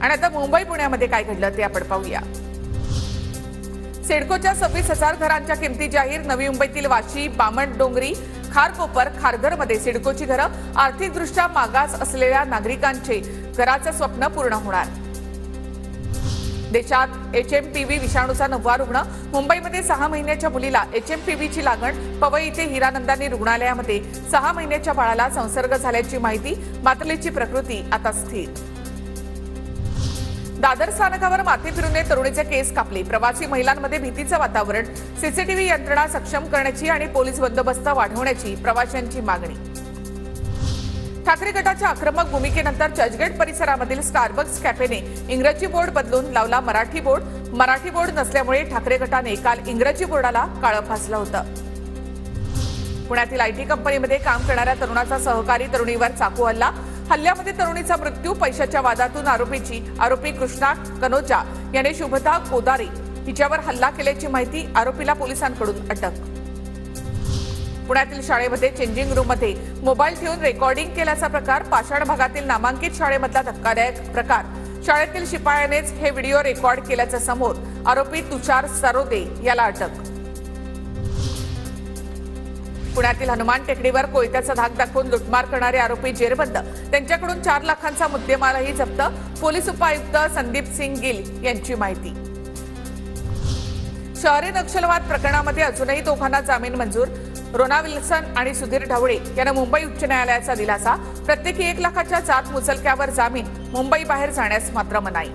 आणि आता मुंबई पुण्यामध्ये काय घडलं ते आपण पाहूया। सिडकोच्या 26,000 घरांच्या किमती जाहीर। नवी मुंबईतील वाशी, बामणडोंगरी, खारकोपर, खारघरमध्ये सिडकोची घरं आर्थिकदृष्ट्या मागास असलेल्या नागरिकांचे घराचं स्वप्न पूर्ण होणार। देशात HMPV विषाणूचा 9वा रुग्ण। मुंबईमध्ये 6 महिन्याच्या मुलीला HMPVची लागण। पवई इथे हिरानंदानी रुग्णालयामध्ये 6 महिन्याच्या बाळाला संसर्ग झाल्याची माहिती। मातलीची प्रकृती आता स्थिर। दादर स्थानकावर माथे फिरून तरुणीचे केस कापले। प्रवासी महिलांमध्ये भीतीचं वातावरण। सीसीटीव्ही यंत्रणा सक्षम करण्याची आणि पोलीस बंदोबस्त वाढवण्याची प्रवाशांची मागणी। ठाकरे गटाच्या आक्रमक भूमिकेनंतर चर्चगेट परिसरामधील स्टारबक्स कॅफेने इंग्रजी बोर्ड बदलून लावला मराठी बोर्ड। मराठी बोर्ड नसल्यामुळे ठाकरे गटाने काल इंग्रजी बोर्डाला काळं फासलं होतं। पुण्यातील IT कंपनीमध्ये काम करणाऱ्या तरुणाचा सहकारी तरुणीवर चाकू हल्ला। हल्ल्यामध्ये तरुणीचा मृत्यू। पैशाच्या वादातून आरोपी कृष्णा कनोजा याने शुभता कोदारी हिच्यावर हल्ला केल्याची माहिती। आरोपीला पोलिसांकडून अटक। पुण्यातील शाळेमध्ये चेंजिंग रूममध्ये मोबाईल ठेवून रेकॉर्डिंग केल्याचा प्रकार। पाषाण भागातील नामांकित शाळेमधला धक्कादायक प्रकार। शाळेतील शिपायानेच हे व्हिडिओ रेकॉर्ड केल्याचं समोर। आरोपी तुषार सरोदे याला अटक। पुण्यातील हनुमान टेकडीवर कोयत्याचा धाक दाखवून लुटमार करणारे आरोपी जेरबंद। त्यांच्याकडून 4 लाखांचा मुद्देमालही जप्त। पोलीस उपायुक्त संदीप सिंग गिल यांची माहिती। शहरी नक्षलवाद प्रकरणामध्ये अजूनही दोघांना जामीन मंजूर। रोना विल्सन आणि सुधीर ढवळे यांना मुंबई उच्च न्यायालयाचा दिलासा। प्रत्येकी 1 लाखाच्या जात मुचलक्यावर जामीन। मुंबई बाहेर जाण्यास मात्र मनाई।